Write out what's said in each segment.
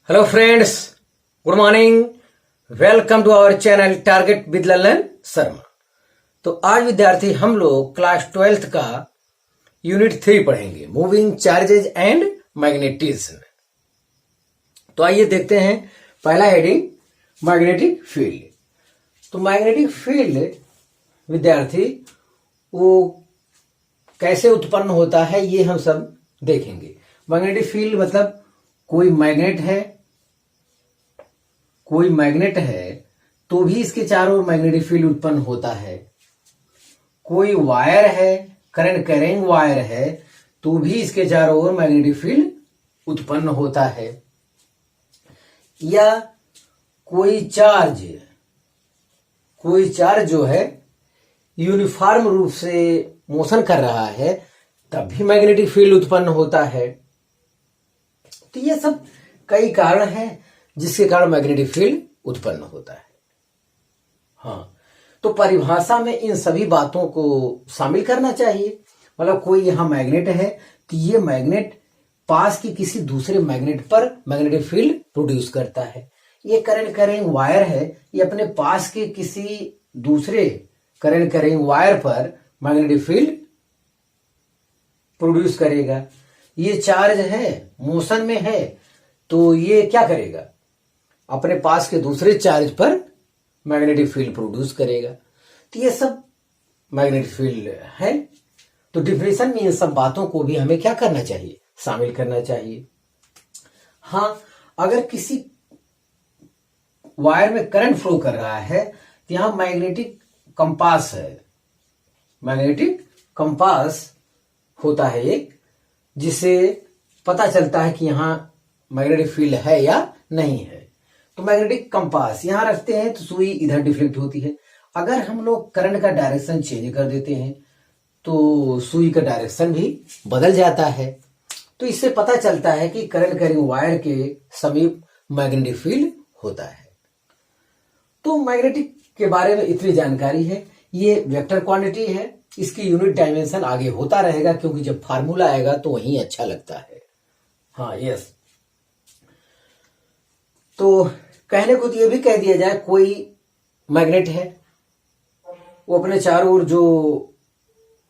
Hello friends, good morning. Welcome to our channel target with Lalan Sharma. तो आज विद्यार्थी हम लोग क्लास 12th का यूनिट 3 पढ़ेंगे, मूविंग चार्जेज एंड मैग्नेटिज्म। तो आइए देखते हैं पहला हेडिंग, मैग्नेटिक फील्ड। तो मैग्नेटिक फील्ड विद्यार्थी वो कैसे उत्पन्न होता है ये हम सब देखेंगे। मैग्नेटिक फील्ड मतलब कोई मैग्नेट है तो भी इसके चारों ओर मैग्नेटिक फील्ड उत्पन्न होता है। कोई वायर है, करंट कैरिंग वायर है, तो भी इसके चारों ओर मैग्नेटिक फील्ड उत्पन्न होता है। या कोई चार्ज जो है यूनिफॉर्म रूप से मोशन कर रहा है तब भी मैग्नेटिक फील्ड उत्पन्न होता है। तो ये सब कई कारण हैं जिसके कारण मैग्नेटिक फील्ड उत्पन्न होता है। हाँ, तो परिभाषा में इन सभी बातों को शामिल करना चाहिए। मतलब कोई यहां मैग्नेट है तो ये मैग्नेट पास की किसी दूसरे मैग्नेट पर मैग्नेटिक फील्ड प्रोड्यूस करता है। ये करंट कैरिंग वायर है, ये अपने पास के किसी दूसरे करंट कैरिंग वायर पर मैग्नेटिक फील्ड प्रोड्यूस करेगा। ये चार्ज है, मोशन में है, तो ये क्या करेगा, अपने पास के दूसरे चार्ज पर मैग्नेटिक फील्ड प्रोड्यूस करेगा। तो ये सब मैग्नेटिक फील्ड है। तो डिफिनेशन में इन सब बातों को भी हमें क्या करना चाहिए, शामिल करना चाहिए। हाँ, अगर किसी वायर में करंट फ्लो कर रहा है तो यहां मैग्नेटिक कंपास है, मैग्नेटिक कंपास होता है एक, जिसे पता चलता है कि यहां मैग्नेटिक फील्ड है या नहीं है। तो मैग्नेटिक कंपास यहां रखते हैं तो सुई इधर डिफ्लेक्ट होती है। अगर हम लोग करंट का डायरेक्शन चेंज कर देते हैं तो सुई का डायरेक्शन भी बदल जाता है। तो इससे पता चलता है कि करंट कैरिंग वायर के समीप मैग्नेटिक फील्ड होता है। तो मैग्नेटिक के बारे में इतनी जानकारी है। ये वेक्टर क्वांटिटी है, इसकी यूनिट डायमेंशन आगे होता रहेगा क्योंकि जब फार्मूला आएगा तो वही अच्छा लगता है। हाँ, यस। तो कहने को तो ये भी कह दिया जाए, कोई मैग्नेट है, वो अपने चारों ओर जो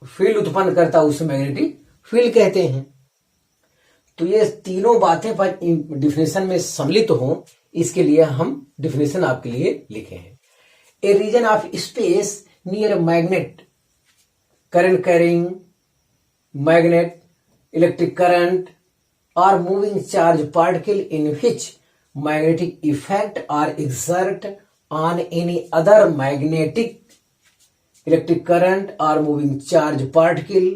फील्ड उत्पन्न करता है उसे मैग्नेटिक फील्ड कहते हैं। तो ये तीनों बातें पर डिफिनेशन में सम्मिलित हो, इसके लिए हम डिफिनेशन आपके लिए लिखे हैं। A region of space near magnet, current carrying magnet, electric current or moving charge particle in which magnetic effect or exert on any other magnetic, electric current or moving charge particle.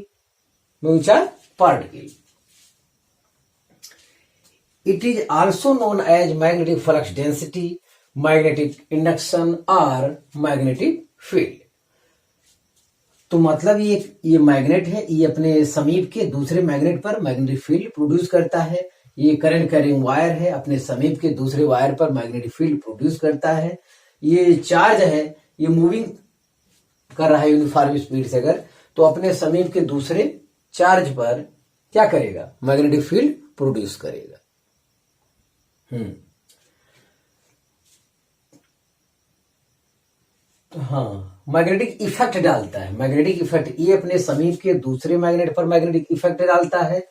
It is also known as magnetic flux density, magnetic induction or magnetic field. तो मतलब ये magnet है, ये अपने समीप के दूसरे magnet पर मैग्नेटिक फील्ड प्रोड्यूस करता है। ये करंट कैरिंग वायर है, अपने समीप के दूसरे वायर पर मैग्नेटिक फील्ड प्रोड्यूस करता है। ये चार्ज है, ये मूविंग कर रहा है यूनिफॉर्म स्पीड से, अगर तो अपने समीप के दूसरे चार्ज पर क्या करेगा, मैग्नेटिक फील्ड प्रोड्यूस करेगा। हाँ, मैग्नेटिक इफेक्ट डालता है। मैग्नेटिक इफेक्ट ये अपने समीप के दूसरे मैग्नेट पर मैग्नेटिक इफेक्ट डालता है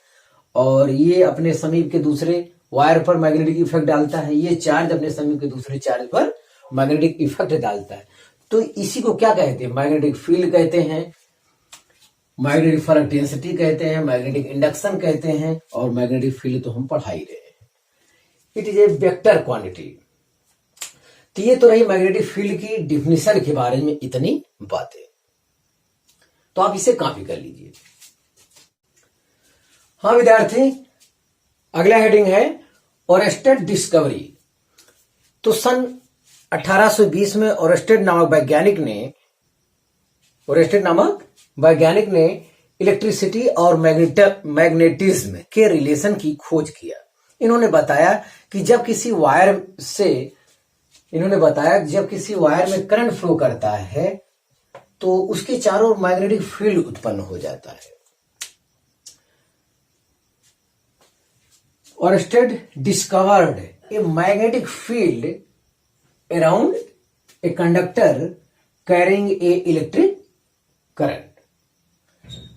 और ये अपने समीप के दूसरे वायर पर मैग्नेटिक इफेक्ट डालता है। ये चार्ज अपने समीप के दूसरे चार्ज पर मैग्नेटिक इफेक्ट डालता है। तो इसी को क्या कहते हैं, मैग्नेटिक फील्ड कहते हैं, मैग्नेटिक फ्लक्स डेंसिटी कहते हैं, मैग्नेटिक इंडक्शन कहते हैं, और मैग्नेटिक फील्ड तो हम पढ़ा ही रहे हैं। It is a vector quantity. तो ये तो रही मैग्नेटिक फील्ड की डिफिनेशन के बारे में इतनी बातें। तो आप इसे कॉपी कर लीजिए। हाँ विद्यार्थी, अगला हेडिंग है ओरेस्टेड डिस्कवरी। तो सन 1820 में ओरेस्टेड नामक वैज्ञानिक ने इलेक्ट्रिसिटी और मैग्नेटिज्म के रिलेशन की खोज किया। इन्होंने बताया कि जब किसी वायर में करंट फ्लो करता है तो उसके चारों ओर मैग्नेटिक फील्ड उत्पन्न हो जाता है। Oersted discovered a magnetic field around a conductor carrying a electric current.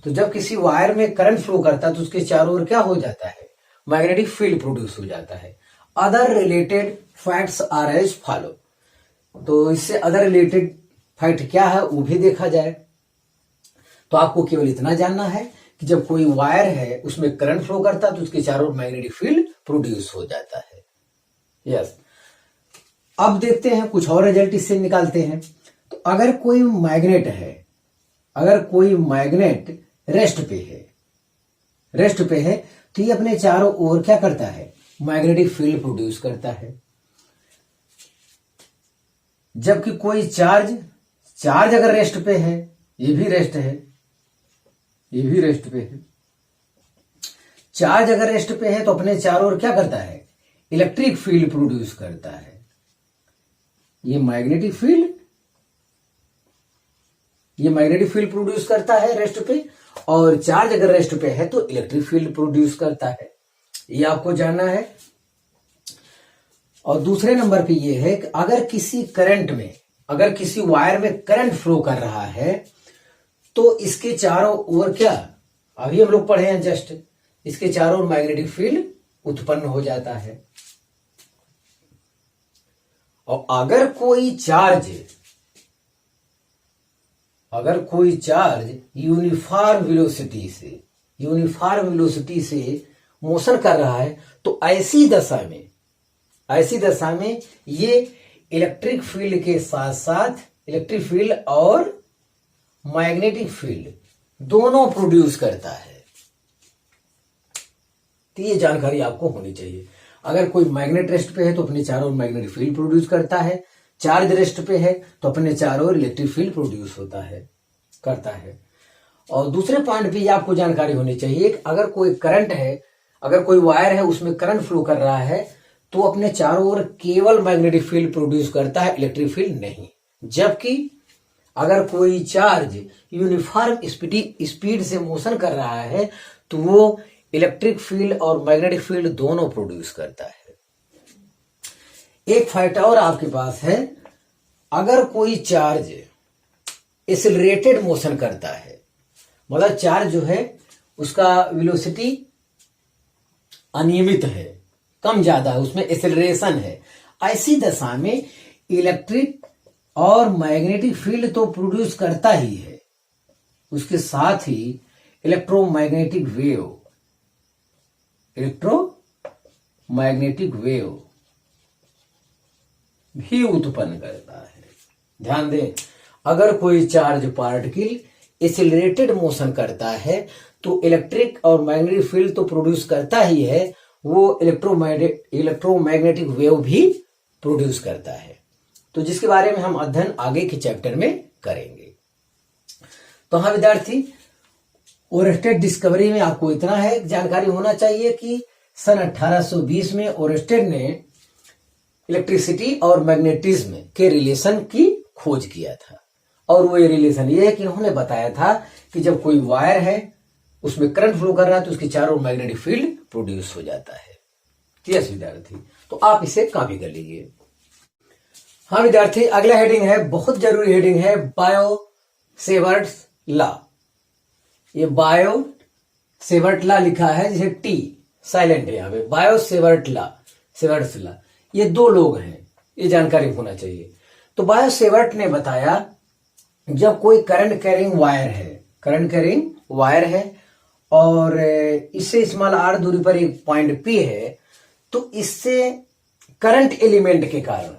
तो जब किसी वायर में करंट फ्लो करता है तो उसके चारों ओर क्या हो जाता है, मैग्नेटिक फील्ड प्रोड्यूस हो जाता है। Other related facts are as follow. तो इससे अदर रिलेटेड फैक्ट क्या है वो भी देखा जाए। तो आपको केवल इतना जानना है कि जब कोई वायर है उसमें करंट फ्लो करता है तो उसके चारों ओर मैग्नेटिक फील्ड प्रोड्यूस हो जाता है। यस, अब देखते हैं कुछ और रिजल्ट इससे निकालते हैं। तो अगर कोई मैग्नेट है, अगर कोई मैग्नेट रेस्ट पे है तो ये अपने चारों ओर क्या करता है, मैग्नेटिक फील्ड प्रोड्यूस करता है। जबकि कोई चार्ज अगर रेस्ट पे है, ये भी रेस्ट पे है, चार्ज अगर रेस्ट पे है तो अपने चारों ओर क्या करता है, इलेक्ट्रिक फील्ड प्रोड्यूस करता है। ये मैग्नेटिक फील्ड प्रोड्यूस करता है रेस्ट पे, और चार्ज अगर रेस्ट पे है तो इलेक्ट्रिक फील्ड प्रोड्यूस करता है। ये आपको जानना है। और दूसरे नंबर पे ये है कि अगर किसी वायर में करंट फ्लो कर रहा है तो इसके चारों ओर क्या, अभी हम लोग पढ़े हैं जस्ट, इसके चारों ओर मैग्नेटिक फील्ड उत्पन्न हो जाता है। और अगर कोई चार्ज यूनिफॉर्म वेलोसिटी से मोशन कर रहा है तो ऐसी दशा में ये इलेक्ट्रिक फील्ड के साथ साथ इलेक्ट्रिक फील्ड और मैग्नेटिक फील्ड दोनों प्रोड्यूस करता है। तो ये जानकारी आपको होनी चाहिए। अगर कोई मैग्नेट रेस्ट पे है तो अपने चारों ओर मैग्नेटिक फील्ड प्रोड्यूस करता है, चार्ज रेस्ट पे है तो अपने चारों ओर इलेक्ट्रिक फील्ड प्रोड्यूस करता है। और दूसरे पॉइंट पे आपको जानकारी होनी चाहिए कि अगर कोई करंट है, अगर कोई वायर है उसमें करंट फ्लो कर रहा है तो अपने चारों ओर केवल मैग्नेटिक फील्ड प्रोड्यूस करता है, इलेक्ट्रिक फील्ड नहीं। जबकि अगर कोई चार्ज यूनिफॉर्म स्पीड से मोशन कर रहा है तो वो इलेक्ट्रिक फील्ड और मैग्नेटिक फील्ड दोनों प्रोड्यूस करता है। एक फैक्ट और आपके पास है, अगर कोई चार्ज एक्सेलरेटेड मोशन करता है, मतलब चार्ज जो है उसका वेलोसिटी अनियमित है, कम ज्यादा है, उसमें एक्सेलरेशन है, ऐसी दशा में इलेक्ट्रिक और मैग्नेटिक फील्ड तो प्रोड्यूस करता ही है, उसके साथ ही इलेक्ट्रोमैग्नेटिक वेव भी उत्पन्न करता है। ध्यान दें, अगर कोई चार्ज पार्टिकल एक्सेलरेटेड मोशन करता है तो इलेक्ट्रिक और मैग्नेटिक फील्ड तो प्रोड्यूस करता ही है, वो इलेक्ट्रोमैग्नेटिक वेव भी प्रोड्यूस करता है। तो जिसके बारे में हम अध्ययन आगे के चैप्टर में करेंगे। तो हाँ विद्यार्थी, ओरस्टेड डिस्कवरी में आपको इतना है जानकारी होना चाहिए कि सन 1820 में ओरस्टेड ने इलेक्ट्रिसिटी और मैग्नेटिज्म के रिलेशन की खोज किया था। और वो ये रिलेशन ये है कि उन्होंने बताया था कि जब कोई वायर है उसमें करंट फ्लो कर रहा है तो उसके चारों मैग्नेटिक फील्ड प्रोड्यूस हो जाता है। यस विद्यार्थी, तो आप इसे कॉपी कर लीजिए। हाँ विद्यार्थी, अगला हेडिंग है, बहुत जरूरी हेडिंग है, बायो सेवर्ट्स लॉ। ये बायो सेवर्ट लॉ लिखा है, जैसे टी साइलेंट है यहाँ पे, बायो सेवर्ट्स लॉ। ये दो लोग हैं, ये जानकारी होना चाहिए। तो बायो सेवर्ट ने बताया जब कोई करंट कैरिंग वायर है और इससे स्मॉल आर दूरी पर एक पॉइंट पी है, तो इससे करंट एलिमेंट के कारण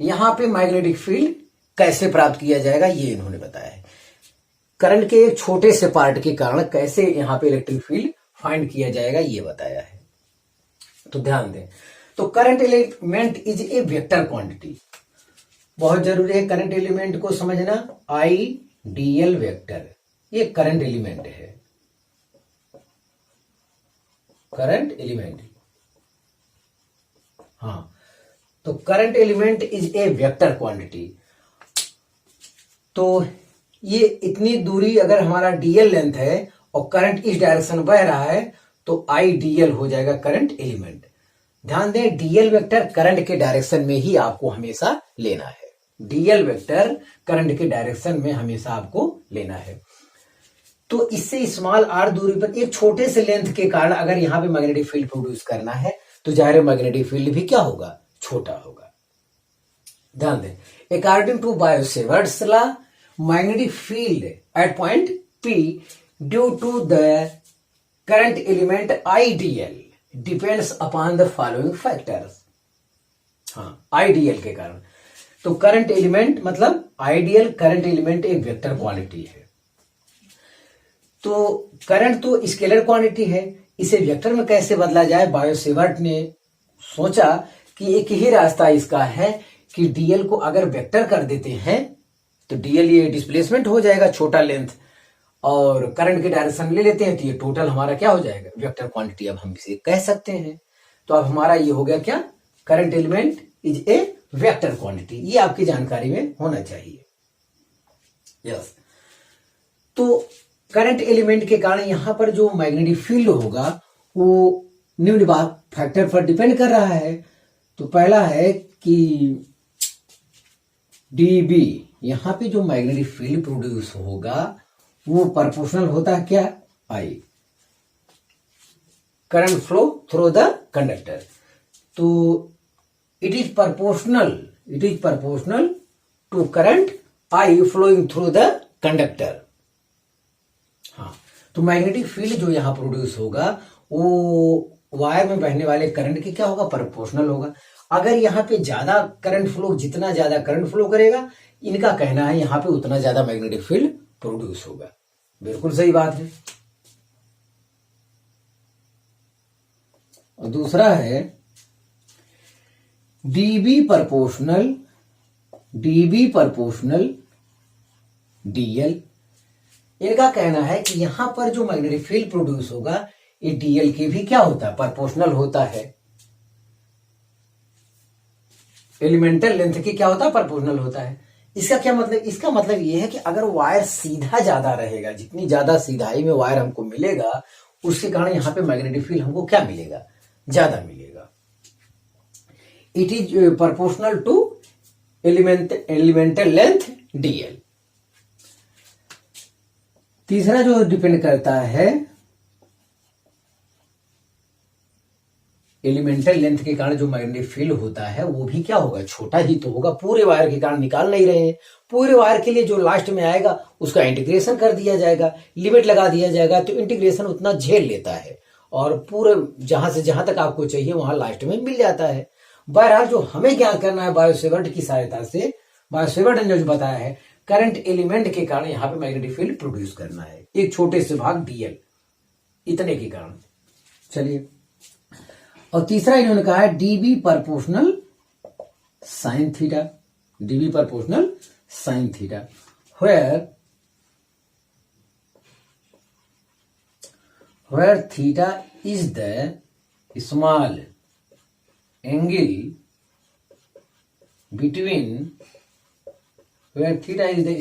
यहां पे मैग्नेटिक फील्ड कैसे प्राप्त किया जाएगा ये इन्होंने बताया है। करंट के एक छोटे से पार्ट के कारण कैसे यहां पे इलेक्ट्रिक फील्ड फाइंड किया जाएगा ये बताया है। तो ध्यान दें, तो current element is a vector quantity, बहुत जरूरी है करंट एलिमेंट को समझना। आइडियल वेक्टर, ये करंट एलिमेंट है, करंट एलिमेंट। हाँ, तो current element is a vector quantity. तो ये इतनी दूरी अगर हमारा डीएल लेंथ है और करंट इस डायरेक्शन बह रहा है तो आई डीएल हो जाएगा करंट एलिमेंट। ध्यान दें, डीएल वेक्टर करंट के डायरेक्शन में ही आपको हमेशा लेना है। डीएल वेक्टर करंट के डायरेक्शन में हमेशा आपको लेना है। तो इससे स्मॉल आर दूरी पर एक छोटे से लेंथ के कारण अगर यहाँ पे मैग्नेटिक फील्ड प्रोड्यूस करना है तो जाहिर है मैग्नेटिक फील्ड भी क्या होगा, छोटा होगा। ध्यान दें, according to Biot Savart's law, magnetic field at point P due to the current element IDL depends upon the following factors. हाँ, आइडियल के कारण। तो करंट एलिमेंट मतलब आइडियल करंट एलिमेंट एक वेक्टर क्वांटिटी है। तो करंट तो स्केलर क्वांटिटी है, इसे वेक्टर में कैसे बदला जाए? बायो-सेवर्ट ने सोचा कि एक ही रास्ता इसका है कि डीएल को अगर वेक्टर कर देते हैं तो डीएल ये डिस्प्लेसमेंट हो जाएगा, छोटा लेंथ, और करंट के डायरेक्शन ले लेते हैं तो ये टोटल हमारा क्या हो जाएगा, वेक्टर क्वांटिटी। अब हम इसे कह सकते हैं। तो अब हमारा ये हो गया क्या, current element is a vector quantity. ये आपकी जानकारी में होना चाहिए। यस, तो करंट एलिमेंट के कारण यहां पर जो मैग्नेटिक फील्ड होगा वो निम्न फैक्टर पर डिपेंड कर रहा है। तो पहला है कि डीबी, यहां पे जो मैग्नेटिक फील्ड प्रोड्यूस होगा वो प्रोपोर्शनल होता है क्या, I, current flow through the conductor. तो it is proportional to current I flowing through the conductor. हाँ, तो मैग्नेटिक फील्ड जो यहां प्रोड्यूस होगा वो वायर में बहने वाले करंट के क्या होगा, प्रोपोर्शनल होगा। अगर यहाँ पे ज्यादा करंट फ्लो, जितना ज्यादा करंट फ्लो करेगा, इनका कहना है यहाँ पे उतना ज्यादा मैग्नेटिक फील्ड प्रोड्यूस होगा। बिल्कुल सही बात है। और दूसरा है डीबी प्रोपोर्शनल डीएल। इनका कहना है कि यहां पर जो मैग्नेटिक फील्ड प्रोड्यूस होगा ये डीएल के भी क्या होता है, प्रोपोर्शनल होता है। एलिमेंटल लेंथ के क्या होता है, प्रोपोर्शनल होता है। इसका क्या मतलब, इसका मतलब यह है कि अगर वायर सीधा ज्यादा रहेगा, जितनी ज्यादा सीधाई में वायर हमको मिलेगा उसके कारण यहां पे मैग्नेटिक फील्ड हमको क्या मिलेगा, ज्यादा मिलेगा। It is proportional to elemental length DL. तीसरा जो डिपेंड करता है एलिमेंटल लेंथ के कारण जो मैग्नेटिक फील्ड होता है वो भी क्या होगा, छोटा ही तो होगा। पूरे वायर के कारण निकाल नहीं रहे हैं, पूरे वायर के लिए जो लास्ट में आएगा उसका इंटीग्रेशन कर दिया जाएगा, लिमिट लगा दिया जाएगा, तो इंटीग्रेशन उतना झेल लेता है और पूरे जहां से जहां तक आपको चाहिए वहां लास्ट में मिल जाता है। बहरहाल जो हमें क्या करना है बायो-सेवर्ट की सहायता से, बायो-सेवर्ट ने जो बताया है करंट एलिमेंट के कारण यहाँ पे मैग्नेटिक फील्ड प्रोड्यूस करना है, एक छोटे से भाग डीएल, इतने के कारण। चलिए, और तीसरा इन्होंने कहा है dB proportional sine theta. DB proportional sine theta, where theta is the small angle between, where theta is the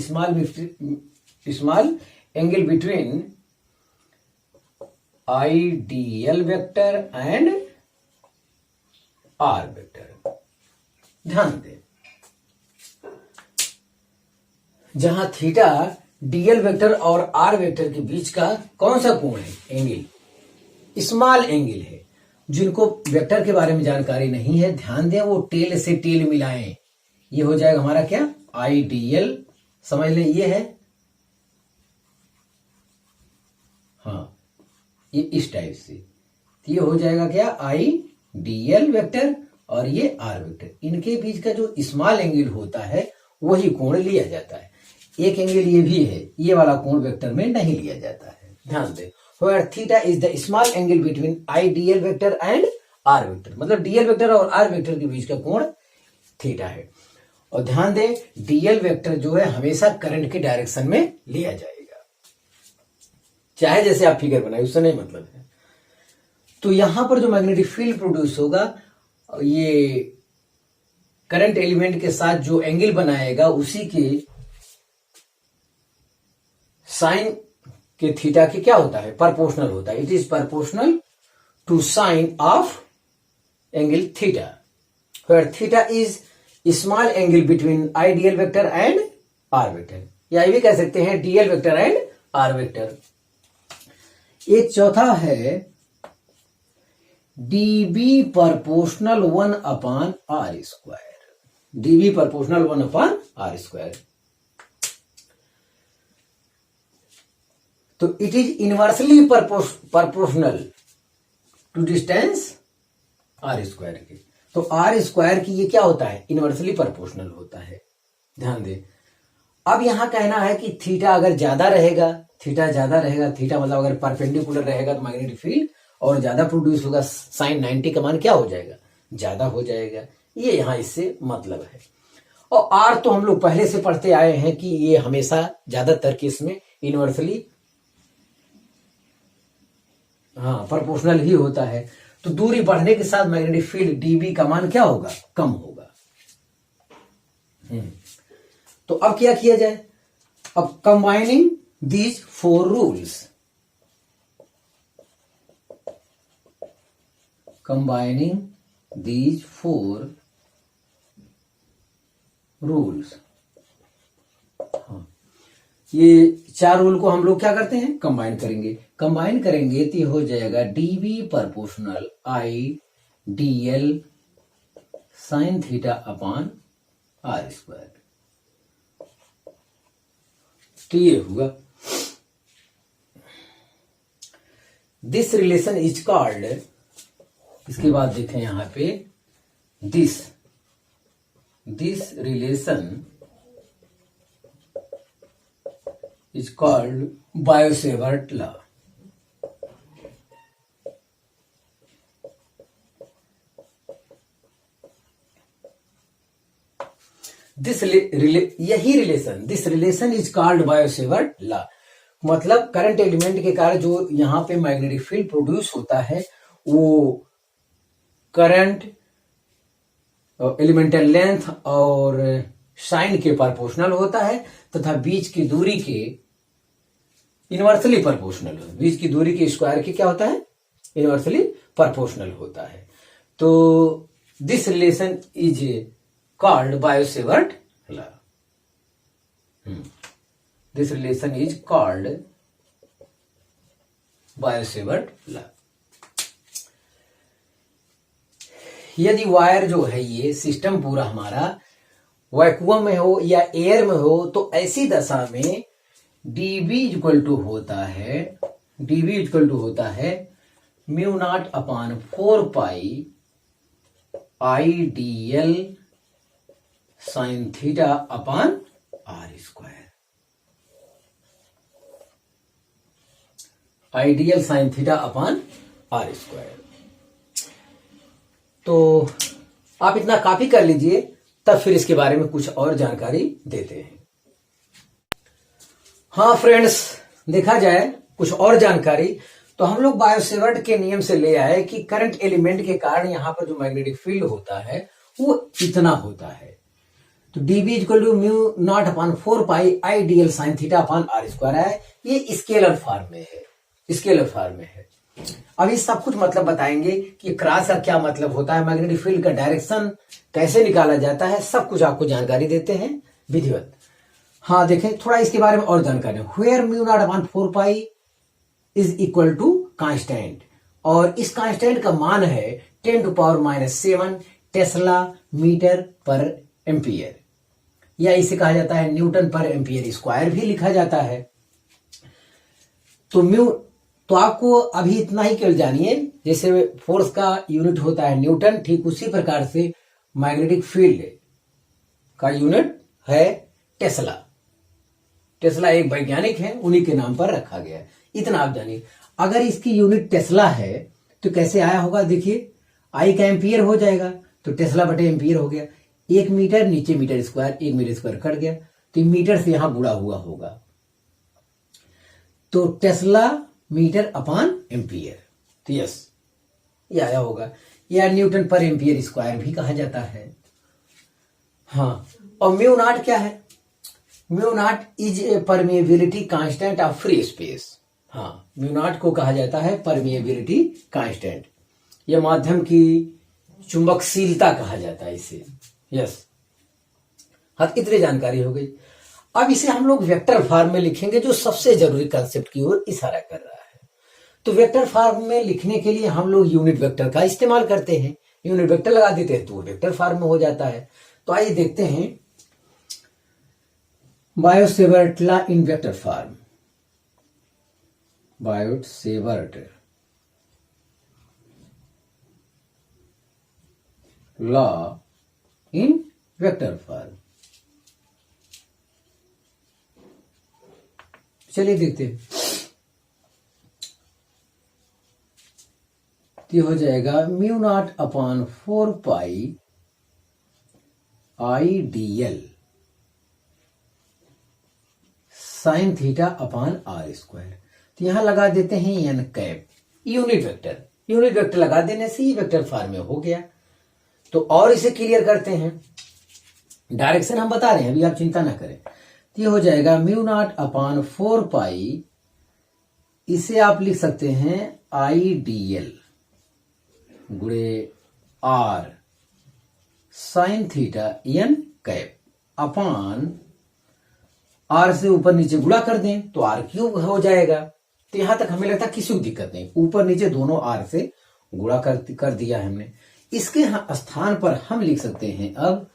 small angle between ideal vector and R vector. ध्यान दें, जहां थीटा डीएल वेक्टर और आर वेक्टर के बीच का कौन सा कोण है, एंगल, स्मॉल एंगल है। जिनको वेक्टर के बारे में जानकारी नहीं है, ध्यान दें, वो टेल से टेल मिलाएं, ये हो जाएगा हमारा क्या, आई डीएल, समझ लें ये है, हाँ ये इस टाइप से, ये हो जाएगा क्या, आई डीएल वेक्टर और ये आर वेक्टर, इनके बीच का जो स्मॉल एंगल होता है वही कोण लिया जाता है। एक एंगल ये भी है, ये वाला कोण वेक्टर में नहीं लिया जाता है। ध्यान दें, where theta is the small angle between I DL vector and R vector, मतलब डीएल वेक्टर और आर वेक्टर के बीच का कोण थीटा है। और ध्यान दें, डीएल वेक्टर जो है हमेशा करंट के डायरेक्शन में लिया जाएगा, चाहे जैसे आप फिगर बनाए, उससे नहीं मतलब है। तो यहां पर जो मैग्नेटिक फील्ड प्रोड्यूस होगा, ये करंट एलिमेंट के साथ जो एंगल बनाएगा उसी के साइन के थीटा के क्या होता है, प्रोपोर्शनल होता है। It is proportional to sine of angle theta, where theta is small angle between ideal vector and R vector, या ये भी कह सकते हैं DL vector and R vector. एक चौथा है dB proportional 1/r², dB proportional 1/r²। तो it is inversely proportional to distance r² के। तो r² की ये क्या होता है, इनवर्सली प्रोपोर्शनल होता है, ध्यान दें। अब यहां कहना है कि थीटा अगर ज्यादा रहेगा, थीटा मतलब अगर परपेंडिकुलर रहेगा तो मैग्नेटिक फील्ड और ज्यादा प्रोड्यूस होगा, साइन 90 का मान क्या हो जाएगा, ज्यादा हो जाएगा। ये यहां इससे मतलब है। और आर तो हम लोग पहले से पढ़ते आए हैं कि ये हमेशा ज्यादातर केस में इनवर्सली प्रोपोर्शनल ही होता है। तो दूरी बढ़ने के साथ मैग्नेटिक फील्ड डीबी का मान क्या होगा, कम होगा। तो अब क्या किया जाए, अब combining these 4 rules, combining these 4 rules, ये 4 रूल को हम लोग क्या करते हैं, कंबाइन करेंगे तो हो जाएगा dB proportional I dL sine theta upon r²। तो ये हुआ, दिस रिलेशन इज कॉल्ड, इसके बाद देखें यहां पे this relation is called Biot-Savart law. यही relation, this relation is called Biot-Savart law. मतलब करंट एलिमेंट के कारण जो यहां पे मैग्नेटिक फील्ड प्रोड्यूस होता है वो करंट एलिमेंटल लेंथ और साइन के प्रोपोर्शनल होता है, तथा बीच की दूरी के इनवर्सली प्रोपोर्शनल, बीच की दूरी के स्क्वायर के क्या होता है, इनवर्सली प्रोपोर्शनल होता है। तो this relation is called Biot-Savart law. This relation is called Biot-Savart law. यदि वायर जो है, ये सिस्टम पूरा हमारा वैक्यूम में हो या एयर में हो, तो ऐसी दशा में dB इक्वल टू होता है μ0/4π IDL sine theta upon r², ideal sign theta upon r²। तो आप इतना कॉपी कर लीजिए, तब फिर इसके बारे में कुछ और जानकारी देते हैं। हाँ फ्रेंड्स, देखा जाए कुछ और जानकारी, तो हम लोग बायो-सेवर्ट के नियम से ले आए कि करंट एलिमेंट के कारण यहां पर जो मैग्नेटिक फील्ड होता है वो इतना होता है। तो dB equal to μ0/4π IDL sine theta upon r² है। ये स्केलर फॉर्म में है। अब ये सब कुछ मतलब बताएंगे कि क्रॉस का क्या मतलब होता है, मैग्नेटिक फील्ड का डायरेक्शन कैसे निकाला जाता है, सब कुछ आपको जानकारी देते हैं विधिवत। हाँ देखें थोड़ा इसके बारे में और जानकारी, where μ0/4π is equal to constant, और इस कांस्टेंट का मान है 10⁻⁷ टेस्ला मीटर पर एम्पियर, या इसे कहा जाता है न्यूटन पर एम्पियर स्क्वायर भी लिखा जाता है। तो आपको अभी इतना ही केवल जानिए, जैसे फोर्स का यूनिट होता है न्यूटन, ठीक उसी प्रकार से मैग्नेटिक फील्ड का यूनिट है टेस्ला। टेस्ला एक वैज्ञानिक है, उन्हीं के नाम पर रखा गया है। इतना आप जानिए। अगर इसकी यूनिट टेस्ला है तो कैसे आया होगा, देखिए आई का एम्पियर हो जाएगा, तो टेस्ला बटे एम्पियर हो गया। 1 मीटर नीचे metre square, 1 metre square cut गया, तो मीटर से यहां गुणा हुआ होगा, तो टेस्ला मीटर अपॉन एम्पियर, तो यस ये आया होगा, या न्यूटन पर एम्पियर स्क्वायर भी कहा जाता है। हाँ, और म्यू नॉट क्या है, mu naught is a permeability constant of free space. हाँ, म्यू नॉट को कहा जाता है परमिएबिलिटी कांस्टेंट। यह माध्यम की चुंबकशीलता कहा जाता है इसे। यस, हाँ, इतनी जानकारी हो गई। अब इसे हम लोग वेक्टर फॉर्म में लिखेंगे, जो सबसे जरूरी कंसेप्ट की ओर इशारा कर रहा है। तो वेक्टर फॉर्म में लिखने के लिए हम लोग यूनिट वेक्टर का इस्तेमाल करते हैं। यूनिट वेक्टर लगा देते हैं तो वो वेक्टर फॉर्म में हो जाता है। तो आइए देखते हैं Biot Savart law in vector form. Biot Savart law in vector form. चलिए देखते हैं। ये हो जाएगा mu naught upon 4 pi I D L sine theta upon R square. तो यहां लगा देते हैं N cap, unit vector. Unit vector लगा देने से ये वेक्टर फॉर्म में हो गया। तो और इसे क्लियर करते हैं, डायरेक्शन हम बता रहे हैं, अभी आप चिंता ना करें। तो ये हो जाएगा म्यू नॉट अपॉन 4 पाई, इसे आप लिख सकते हैं आई डी एल गुणे R sine theta N cap upon R से ऊपर नीचे गुणा कर दें तो आर क्यूब हो जाएगा। तो यहां तक हमें लगता किसी को दिक्कत नहीं, ऊपर नीचे दोनों आर से गुणा कर दिया हमने। इसके स्थान पर हम लिख सकते हैं अब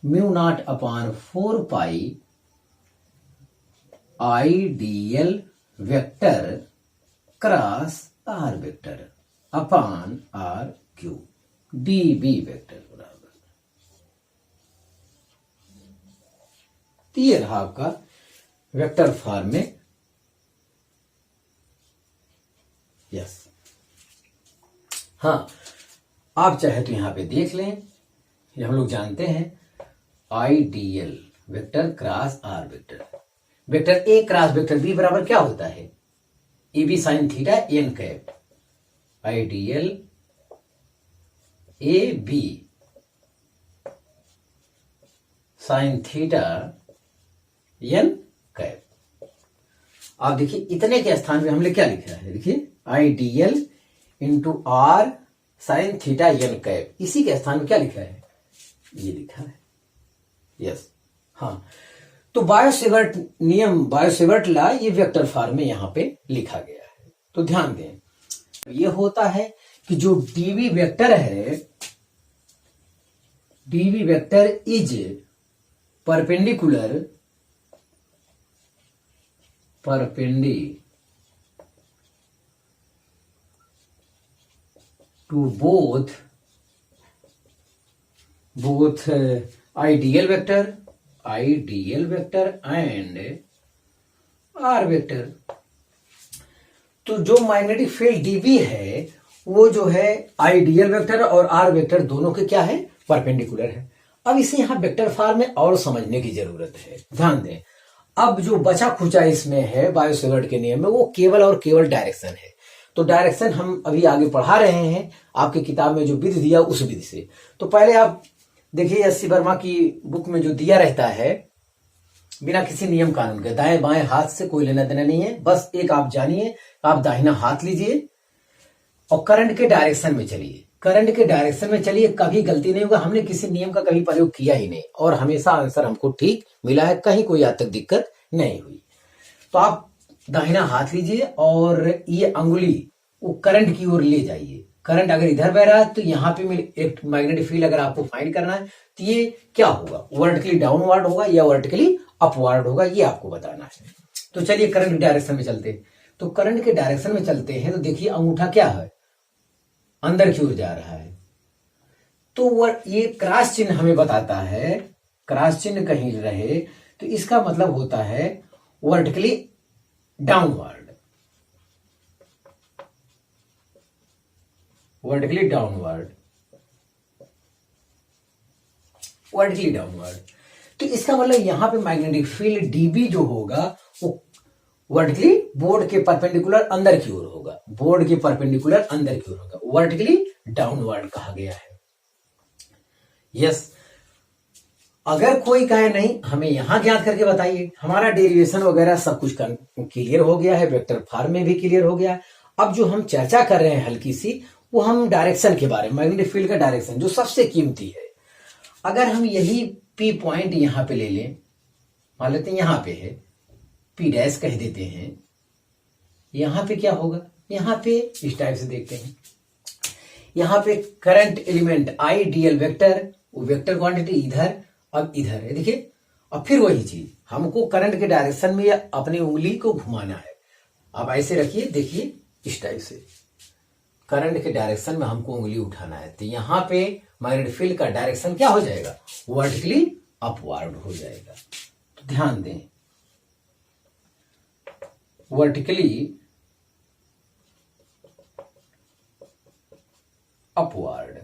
mu naught upon 4 pi I D L vector cross R vector upon R cube D B vector बराबर। तो ये रहा आपका वेक्टर फॉर्म में। यस, हाँ, आप चाहे तो यहां पे देख लें, ये हम लोग जानते हैं I D L vector cross R vector. Vector A cross vector B बराबर क्या होता है, A B sine theta N cap. I D L A B sine theta N cap. आप देखिए इतने के स्थान पे हमने क्या लिखा है, देखिए I D L into R sine theta N cap. इसी के स्थान में क्या लिखा है, ये लिखा है। यस, हाँ, तो बायोट-सेवर्ट नियम, बायोट-सेवर्ट लॉ, ये वेक्टर फॉर्म में यहां पे लिखा गया है। तो ध्यान दें, ये होता है कि जो डीवी वेक्टर है, dv vector is perpendicular to both ideal vector and r vector. तो जो मैग्नेटिक फील्ड dv है वो जो है आइडियल वेक्टर और r वेक्टर दोनों के क्या है, परपेंडिकुलर है। अब इसे यहां वेक्टर फॉर्म में और समझने की जरूरत है। ध्यान दें, अब जो बचा खुचा इसमें है बायोट-सेवर्ट के नियम में, वो केवल और केवल डायरेक्शन है। तो डायरेक्शन हम अभी आगे पढ़ा रहे हैं आपकी किताब में जो विधि दिया उस विधि से। तो पहले आप देखिए एस.सी. वर्मा की बुक में जो दिया रहता है, बिना किसी नियम कानून के, दाएं बाएं हाथ से कोई लेना देना नहीं है। बस एक आप जानिए, आप दाहिना हाथ लीजिए और करंट के डायरेक्शन में चलिए। करंट के डायरेक्शन में चलिए, कभी गलती नहीं होगा। हमने किसी नियम का कभी प्रयोग किया ही नहीं और हमेशा आंसर हमको ठीक मिला है, कहीं कोई आज तक दिक्कत नहीं हुई। तो आप दाहिना हाथ लीजिए और ये अंगुली वो करंट की ओर ले जाइए। करंट अगर इधर बह रहा है तो यहाँ पे एक मैग्नेटिक फील्ड अगर आपको फाइंड करना है तो ये क्या होगा, वर्टिकली डाउनवर्ड होगा या वर्टिकली अपवर्ड होगा, ये आपको बताना है। तो चलिए करंट के डायरेक्शन में चलते हैं। तो करंट के डायरेक्शन में चलते हैं तो देखिए अंगूठा क्या है, अंदर की ओर जा रहा है। तो ये क्रॉस चिन्ह हमें बताता है, क्रॉस चिन्ह कहीं रहे तो इसका मतलब होता है vertically downward, vertically downward, vertically downward. तो इसका मतलब यहां पे मैग्नेटिक फील्ड डीबी जो होगा वो वर्टिकली बोर्ड के परपेंडिकुलर अंदर की ओर होगा, बोर्ड के परपेंडिकुलर अंदर की ओर होगा, वर्टिकली डाउनवर्ड कहा गया है। यस, अगर कोई कहे नहीं हमें यहां ज्ञात करके बताइए, हमारा डेरिवेशन वगैरह सब कुछ क्लियर हो गया है, वेक्टर फॉर्म में भी क्लियर हो गया। अब जो हम चर्चा कर रहे हैं हल्की सी, वो हम डायरेक्शन के बारे में, मैग्नेटिक फील्ड का डायरेक्शन जो सबसे कीमती है। अगर हम यही पी पॉइंट यहां पे ले लें, मान लेते हैं यहां पे है, पी डैश कह देते हैं, यहां पे क्या होगा, यहां पे इस टाइप से देखते हैं, यहां पे current element I DL vector, वो वेक्टर क्वांटिटी इधर, अब इधर है, देखिए। अब फिर वही चीज, हमको करंट के डायरेक्शन में अपनी उंगली को घुमाना है। अब ऐसे रखिए, देखिए इस टाइप से करंट के डायरेक्शन में हमको उंगली उठाना है, तो यहां पे मैग्नेटिक फील्ड का डायरेक्शन क्या हो जाएगा, वर्टिकली अपवार्ड हो जाएगा। तो ध्यान दें, वर्टिकली अपवार्ड।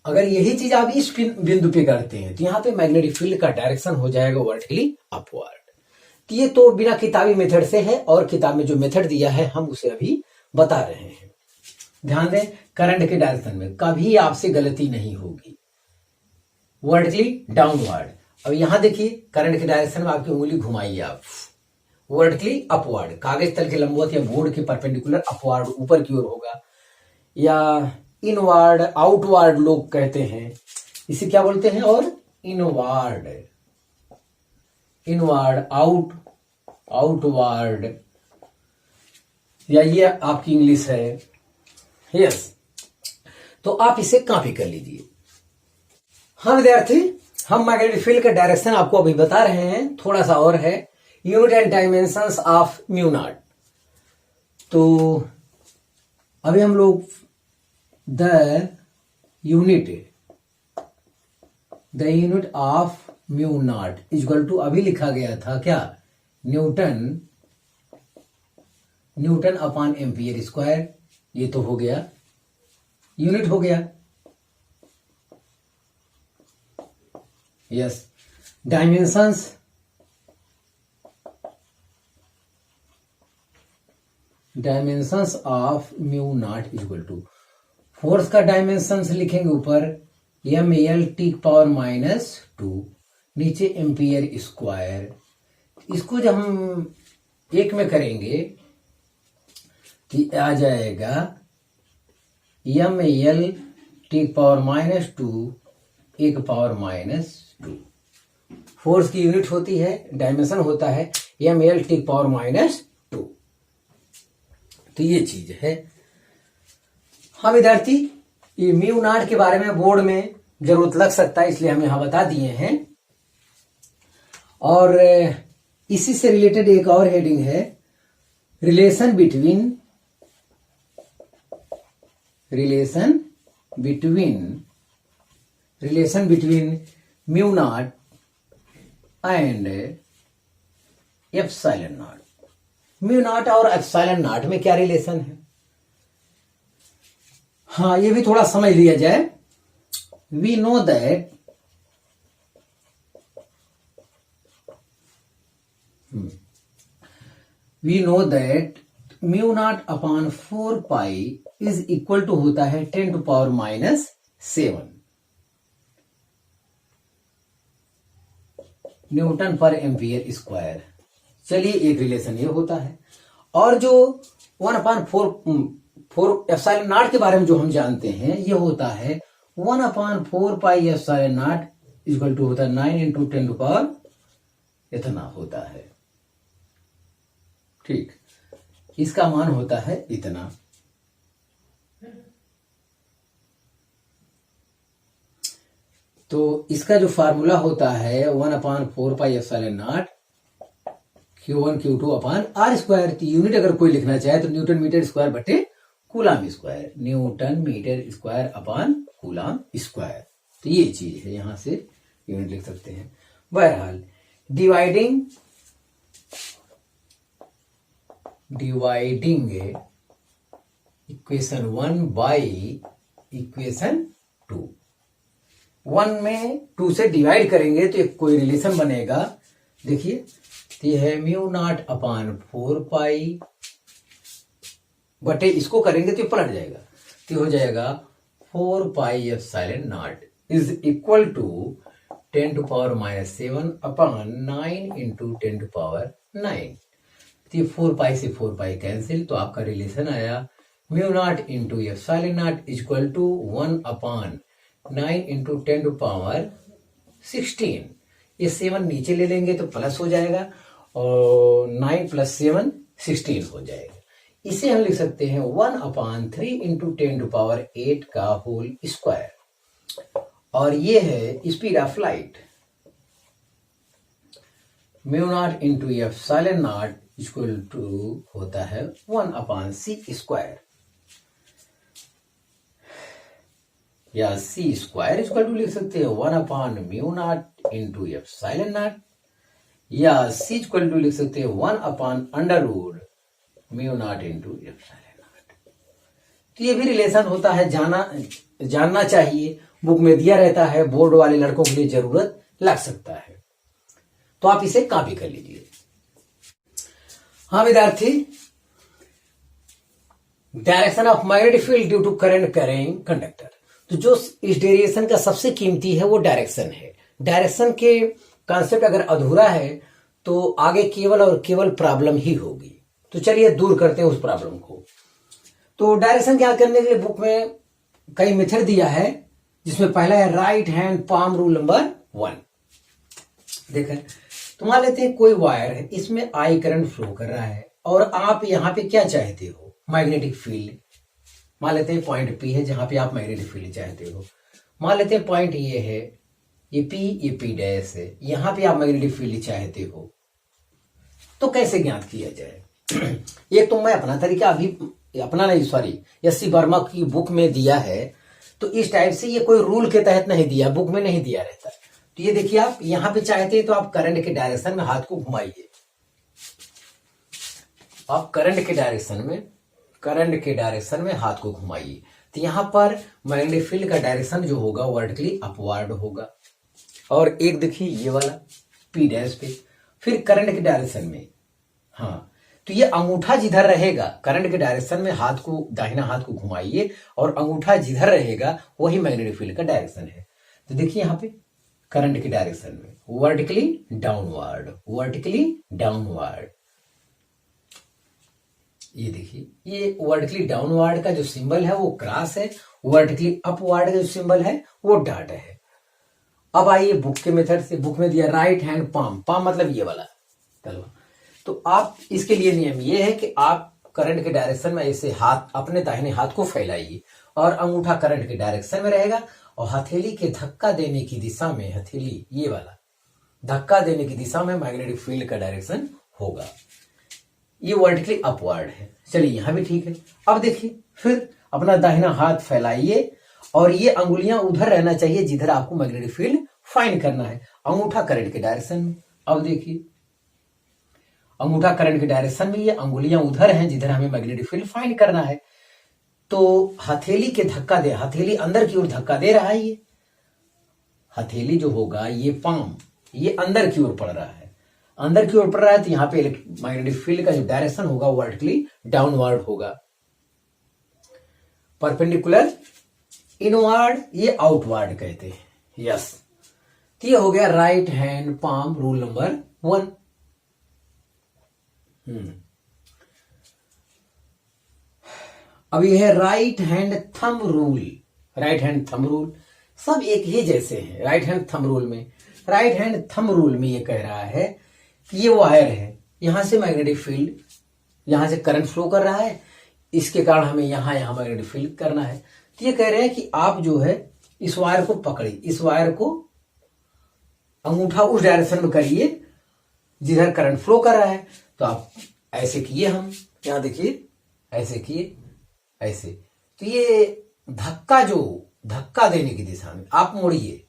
अगर यही चीज आप इस बिंदु पे करते हैं तो यहां पे मैग्नेटिक फील्ड का डायरेक्शन हो जाएगा वर्टिकली अपवार्ड। तो ये तो बिना किताबी मेथड से है, और किताब में जो मेथड दिया है हम उसे अभी बता रहे हैं। ध्यान दें, करंट के डायरेक्शन में कभी आपसे गलती नहीं होगी, वर्टिकली डाउनवर्ड। अब यहां देखिए, करंट के डायरेक्शन में आपकी उंगली घुमाइए आप, वर्टिकली अपवार्ड, कागज तल के लंबवत या बोर्ड के परपेंडिकुलर अपवार्ड, ऊपर की ओर होगा, या इनवार्ड आउटवार्ड लोग कहते हैं, इसे क्या बोलते हैं, और इनवार्ड, इनवार्ड आउटवार्ड, या ये आपकी इंग्लिश है, यस। तो आप इसे कॉपी कर लीजिए। हाँ विद्यार्थी, हम मैग्नेटिक फील्ड का डायरेक्शन आपको अभी बता रहे हैं, थोड़ा सा और है, unit and dimensions of mu naught. तो अभी हम लोग the unit of mu naught equal to, अभी लिखा गया था क्या, न्यूटन अपॉन एम्पियर स्क्वायर, ये तो हो गया, यूनिट हो गया, yes. Dimensions of mu naught equal to, force का डायमेंशंस लिखेंगे ऊपर m(L)(T)⁻², नीचे एम्पियर स्क्वायर। इसको जब हम एक में करेंगे कि आ जाएगा m(L)(T)⁻², 1⁻²। फोर्स की यूनिट होती है, डायमेंशन होता है m(L)(T)⁻²। तो ये चीज है। हाँ विद्यार्थी, ये म्यू नॉट के बारे में बोर्ड में जरूरत लग सकता है, इसलिए हम यहां बता दिए हैं। और इसी से रिलेटेड एक और हेडिंग है, relation between mu naught and epsilon not. Mu naught और एप्सिलॉन नॉट में क्या रिलेशन है, हाँ ये भी थोड़ा समझ लिया जाए। We know that mu naught upon 4 pi is equal to होता है 10⁻⁷ न्यूटन पर एम्पियर स्क्वायर। चलिए, एक रिलेशन ये होता है, और जो 1/4 एप्सिलॉन नॉट के बारे में जो हम जानते हैं, ये होता है 1/4 pi epsilon naught equal to होता है 9 × 10⁻, इतना होता है, ठीक, इसका मान होता है इतना। तो इसका जो फार्मूला होता है 1/4 pi epsilon naught Q1 Q2 upon R²। Unit अगर कोई लिखना चाहे तो न्यूटन मीटर स्क्वायर बटे coulomb square, newton metre square upon coulomb square. तो ये चीज है, यहां से यूनिट लिख सकते हैं। बहरहाल, डिवाइडिंग इक्वेशन 1 बाई इक्वेशन 2, 1 में 2 से डिवाइड करेंगे तो एक कोई रिलेशन बनेगा। देखिए, ये है म्यू नॉट अपॉन 4 पाई बटे, इसको करेंगे तो पलट जाएगा, तो हो जाएगा 4 pi epsilon naught is equal to 10⁻⁷ upon 9 × 10⁻⁹। तो ये 4 पाई से 4 पाई कैंसिल, तो आपका रिलेशन आया mu naught into epsilon naught equal to 1/9 into 10⁻16। ये 7 नीचे ले लेंगे तो प्लस हो जाएगा और 9 + 7 16 हो जाएगा। इसे हम लिख सकते हैं 1/3 इंटू 10⁸ का होल स्क्वायर। और ये है speed of light, mu naught into epsilon naught equal to होता है 1/c², या c² इक्वल टू लिख सकते हैं 1/म्यू नॉट इंटू एप्सिलॉन नॉट, या c इक्वल टू लिख सकते हैं 1/√म्यू नॉट इंटू एप्सिलॉन नॉट। तो ये भी रिलेशन होता है, जानना चाहिए, बुक में दिया रहता है, बोर्ड वाले लड़कों के लिए जरूरत लग सकता है, तो आप इसे कॉपी कर लीजिए। हाँ विद्यार्थी, direction of magnetic field due to current carrying conductor. तो जो इस डेरिएशन का सबसे कीमती है वो डायरेक्शन है। डायरेक्शन के कॉन्सेप्ट अगर अधूरा है तो आगे केवल और केवल प्रॉब्लम ही होगी। तो चलिए दूर करते हैं उस प्रॉब्लम को। तो डायरेक्शन क्या करने के लिए बुक में कई मेथड दिया है, जिसमें पहला है right hand palm rule number 1। देखें, तो मान लेते हैं कोई वायर है, इसमें आई करंट फ्लो कर रहा है और आप यहां पे क्या चाहते हो, मैग्नेटिक फील्ड। मान लेते हैं पॉइंट पी है जहां पे आप मैग्नेटिक फील्ड चाहते हो। मान लेते हैं पॉइंट ये है, ये पी डैश है, यहां पे आप मैग्नेटिक फील्ड चाहते हो। तो कैसे ज्ञात किया जाए? एक तो मैं अपना तरीका अभी अपना नहीं, सॉरी, एस.सी. वर्मा की बुक में दिया है, तो इस टाइप से ये कोई रूल के तहत नहीं दिया, बुक में नहीं दिया रहता। तो ये देखिए, आप यहां पे चाहते हैं तो आप करंट के डायरेक्शन में हाथ को घुमाइए, आप करंट के डायरेक्शन में हाथ को घुमाइए, तो यहां पर मैग्नेटिक फील्ड का डायरेक्शन जो होगा वर्टिकली अपवर्ड होगा। और एक देखिए ये वाला पी डैश पे, फिर करंट के डायरेक्शन में, हाँ, तो ये अंगूठा जिधर रहेगा करंट के डायरेक्शन में हाथ को, दाहिना हाथ को घुमाइए और अंगूठा जिधर रहेगा वही मैग्नेटिक फील्ड का डायरेक्शन है। तो देखिए यहाँ पे करंट के डायरेक्शन में वर्टिकली डाउनवर्ड, ये देखिए, ये वर्टिकली डाउनवर्ड का जो सिंबल है वो क्रॉस है, वर्टिकली अपवर्ड का जो सिंबल है वो डॉट है। अब आइए बुक के मेथड से, बुक में दिया राइट हैंड पाम मतलब ये वाला तलवा। तो आप इसके लिए नियम ये है कि आप करंट के डायरेक्शन में ऐसे हाथ, अपने दाहिने हाथ को फैलाइए और अंगूठा करंट के डायरेक्शन में रहेगा और हथेली के धक्का देने की दिशा में, हथेली ये वाला धक्का देने की दिशा में मैग्नेटिक फील्ड का डायरेक्शन होगा। ये वर्टिकली अपवर्ड है। चलिए यहां भी ठीक है। अब देखिए, फिर अपना दाहिना हाथ फैलाइए और ये अंगुलियां उधर रहना चाहिए जिधर आपको मैग्नेटिक फील्ड फाइंड करना है, अंगूठा करंट के डायरेक्शन में। अब देखिए, अंगूठा करंट के डायरेक्शन में, ये अंगुलियां उधर हैं जिधर हमें मैग्नेटिक फील्ड फाइंड करना है। तो हथेली के धक्का दे, हथेली अंदर की ओर धक्का दे रहा है, ये हथेली जो होगा, ये पाम, ये अंदर की ओर पड़ रहा है, अंदर की ओर पड़ रहा है, तो यहाँ पे मैग्नेटिक फील्ड का जो डायरेक्शन होगा वर्टिकली डाउनवर्ड होगा। परपेंडिकुलर इनवर्ड, ये आउटवर्ड कहते हैं। यस, तो ये हो गया right hand palm rule number 1। अब ये है right hand thumb rule. Right hand thumb rule सब एक ही जैसे हैं। राइट हैंड थंब रूल में ये कह रहा है कि ये वायर है, यहां से मैग्नेटिक फील्ड, यहां से करंट फ्लो कर रहा है, इसके कारण हमें यहां मैग्नेटिक फील्ड करना है। तो ये कह रहे हैं कि आप जो है इस वायर को पकड़िए, इस वायर को अंगूठा उस डायरेक्शन में करिए जिधर करंट फ्लो कर रहा है। तो आप ऐसे किए, हम यहां देखिए ऐसे किए, ऐसे, तो ये धक्का देने की दिशा में आप मोड़िए,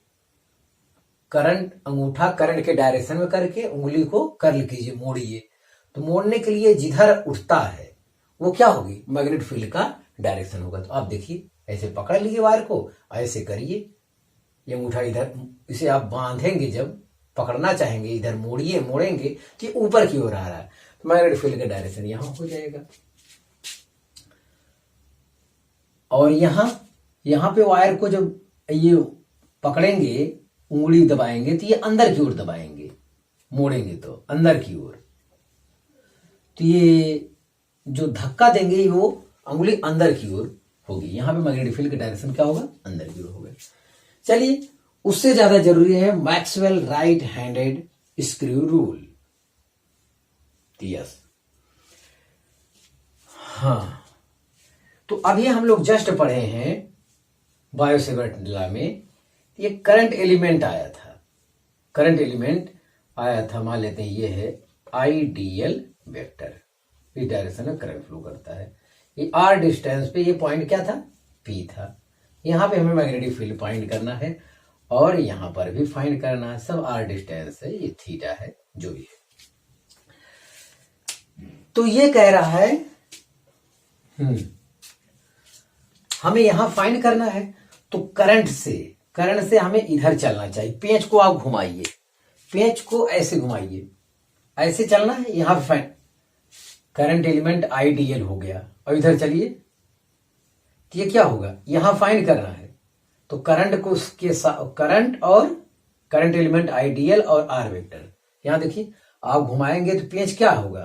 करंट, अंगूठा करंट के डायरेक्शन में करके उंगली को कर्ल कीजिए, मोड़िए। तो मोड़ने के लिए जिधर उठता है वो क्या होगी, मैग्नेटिक फील्ड का डायरेक्शन होगा। तो आप देखिए, ऐसे पकड़ लीजिए वायर को, ऐसे करिए, ये अंगूठा इधर, इसे आप बांधेंगे, जब पकड़ना चाहेंगे इधर मोड़ेंगे कि ऊपर की ओर आ रहा है, तो मैग्नेटिक फील्ड का डायरेक्शन यहां हो जाएगा। और यहां पे वायर को जब ये पकड़ेंगे, उंगली दबाएंगे, तो ये अंदर की ओर दबाएंगे, मोड़ेंगे तो अंदर की ओर। तो ये जो धक्का देंगे वो अंगुली अंदर की ओर होगी। यहां पे मैग्नेटिक फील्ड का डायरेक्शन क्या होगा, अंदर की ओर होगा। चलिए, उससे ज्यादा जरूरी है Maxwell right handed screw rule. Yes, हाँ, तो अभी हम लोग जस्ट पढ़े हैं बायोसेवर्ट लॉ में, ये करंट एलिमेंट आया था। करंट एलिमेंट आया था, मान लेते हैं ये है आइडियल वेक्टर, इस डायरेक्शन में करंट फ्लो करता है। ये आर डिस्टेंस पे ये पॉइंट क्या था, पी था। यहां पे हमें मैग्नेटिक फील्ड फाइंड करना है और यहां पर भी फाइंड करना है। सब आर डिस्टेंस है, ये थीटा है, जो भी है। तो ये कह रहा है हमें यहां फाइंड करना है, तो करंट से हमें इधर चलना चाहिए। पेंच को आप घुमाइए, पेंच को ऐसे घुमाइए, ऐसे चलना है। यहां पे फाइंड करंट एलिमेंट आइडियल हो गया, और इधर चलिए, तो ये क्या होगा, यहां फाइंड करना है। तो करंट को उसके साथ, करंट और करंट एलिमेंट आइडियल और आर वेक्टर, यहां देखिए आप घुमाएंगे तो पेंच क्या होगा,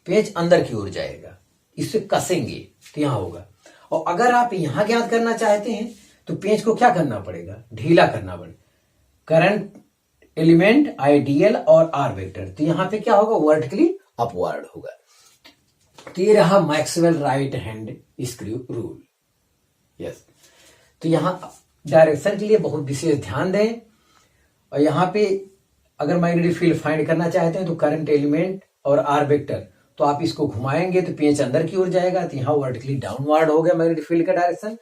पेंच अंदर की ओर जाएगा। इससे कसेंगे तो यहां होगा। और अगर आप यहां ज्ञात करना चाहते हैं तो पेंच को क्या करना पड़ेगा, ढीला करना पड़ेगा। करंट एलिमेंट आइडियल और आर वेक्टर, तो यहां पे क्या होगा, वर्टिकली अपवर्ड होगा। तो ये रहा Maxwell right hand screw rule. Yes, तो यहां डायरेक्शन के लिए बहुत विशेष ध्यान दें। और यहां पे अगर मैग्नेटिक फील्ड फाइंड करना चाहते हैं तो करंट एलिमेंट और आर वेक्टर, तो आप इसको घुमाएंगे तो पेंच अंदर की ओर जाएगा, तो यहां वर्टिकली डाउनवर्ड हो गया मैग्नेटिक फील्ड का डायरेक्शन।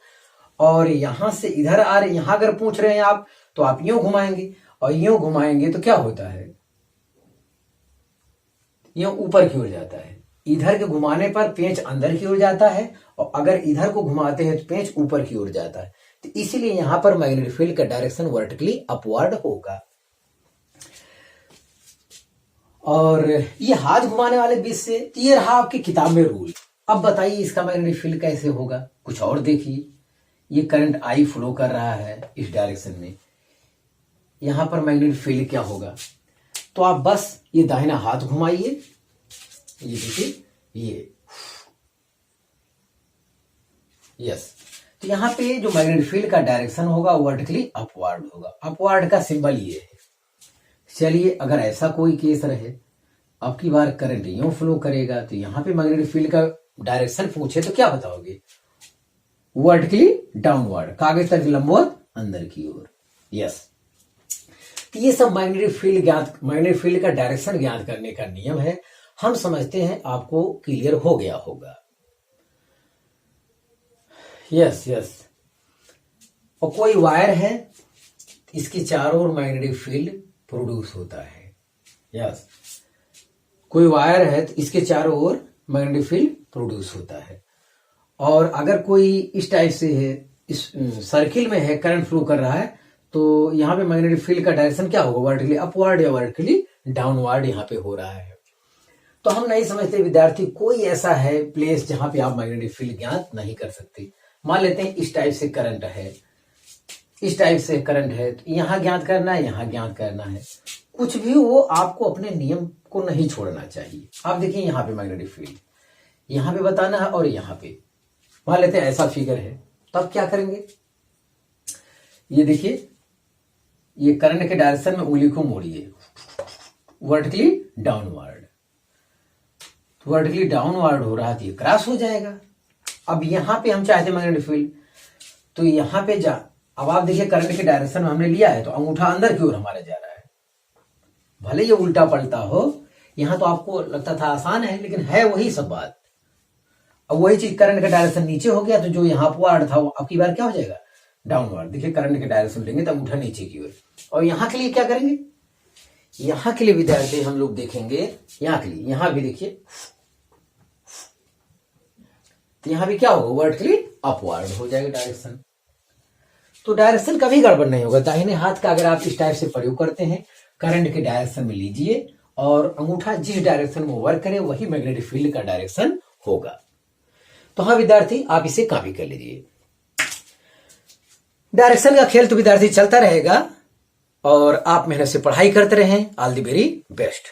और यहां से इधर आ रहे, यहां अगर पूछ रहे हैं आप, तो आप यूं घुमाएंगे, और यूं घुमाएंगे तो क्या होता है, यूं ऊपर की ओर जाता है। इधर के घुमाने पर पेंच अंदर की ओर जाता है, और अगर इधर को घुमाते हैं तो पेंच ऊपर की ओर जाता है। तो इसीलिए यहां पर मैग्नेटिक फील्ड का डायरेक्शन वर्टिकली अपवर्ड होगा। और ये हाथ घुमाने वाले बीच से, ये रहा आपकी किताब में रूल। अब बताइए इसका मैग्नेटिक फील्ड कैसे होगा। कुछ और देखिए, ये करंट आई फ्लो कर रहा है इस डायरेक्शन में, यहां पर मैग्नेटिक फील्ड क्या होगा, तो आप बस ये दाहिना हाथ घुमाइए, ये देखिए ये, यस, तो यहां पे जो मैग्नेटिक फील्ड का डायरेक्शन होगा वर्टिकली अपवर्ड होगा। अपवर्ड का सिंबल ये है। चलिए, अगर ऐसा कोई केस रहे, अब की बार करंट यूं फ्लो करेगा, तो यहां पे मैग्नेटिक फील्ड का डायरेक्शन पूछे तो क्या बताओगे, वर्टिकली डाउनवर्ड, कागज तक लंबवत अंदर की ओर। यस, तो ये सब मैग्नेटिक फील्ड का डायरेक्शन ज्ञात करने का नियम है। हम समझते हैं आपको क्लियर हो गया होगा। यस यस, और कोई वायर है, इसके चारों ओर मैग्नेटिक फील्ड प्रोड्यूस होता है। यस, कोई वायर है तो इसके चारों ओर मैग्नेटिक फील्ड प्रोड्यूस होता है। और अगर कोई इस टाइप से है, इस सर्किल में है, करंट फ्लो कर रहा है, तो यहाँ पे मैग्नेटिक फील्ड का डायरेक्शन क्या होगा, वर्टिकली अपवर्ड या वर्टिकली डाउनवर्ड यहाँ पे हो रहा है। तो हम नहीं समझते विद्यार्थी, कोई ऐसा है प्लेस जहां पे आप मैग्नेटिक फील्ड ज्ञात नहीं कर सकते। मान लेते हैं इस टाइप से करंट है, इस टाइप से करंट है, तो यहां ज्ञात करना है, यहां ज्ञात करना है। कुछ भी वो आपको अपने नियम को नहीं छोड़ना चाहिए। आप देखिए यहाँ पे मैग्नेटिक फील्ड, यहां पे बताना है, और यहाँ पे मान लेते हैं ऐसा फिगर है, तो आप क्या करेंगे, ये देखिए, ये करंट के डायरेक्शन में उंगली को मोड़िए, वर्टिकली डाउनवर्ड, तो वर्टिकली डाउनवर्ड हो रहा है, तो ये क्रॉस हो जाएगा। अब यहां पे हम चाहते हैं मैग्नेटिक फील्ड, तो यहां पे अब आप देखिए करंट के डायरेक्शन में हमने लिया है, तो अंगूठा अंदर की ओर हमारा जा रहा है। भले ये उल्टा पलटा हो, यहां तो आपको लगता था आसान है, लेकिन है वही सब बात। अब वही चीज करंट का डायरेक्शन नीचे हो गया, तो जो यहाँ अपवर्ड था वो अब की बार क्या हो जाएगा, डाउनवर्ड। देखिए करंट के डायरेक्शन लेंगे तो अंगूठा नीचे की ओर। और यहां के लिए क्या करेंगे, यहां के लिए विद्यार्थी हम लोग देखेंगे, यहां के लिए, यहां भी देखिए, तो यहां भी क्या होगा, वर्टिकली अपवर्ड हो जाएगा डायरेक्शन। तो डायरेक्शन कभी गड़बड़ नहीं होगा। दाहिने हाथ का अगर आप इस टाइप से प्रयोग करते हैं, करंट के डायरेक्शन में लीजिए, और अंगूठा जिस डायरेक्शन में वर्क करे वही मैग्नेटिक फील्ड का डायरेक्शन होगा। तो हाँ विद्यार्थी, आप इसे कॉपी कर लीजिए। डायरेक्शन का खेल तो विद्यार्थी चलता रहेगा, और आप मेहनत से पढ़ाई करते रहें। All the very best.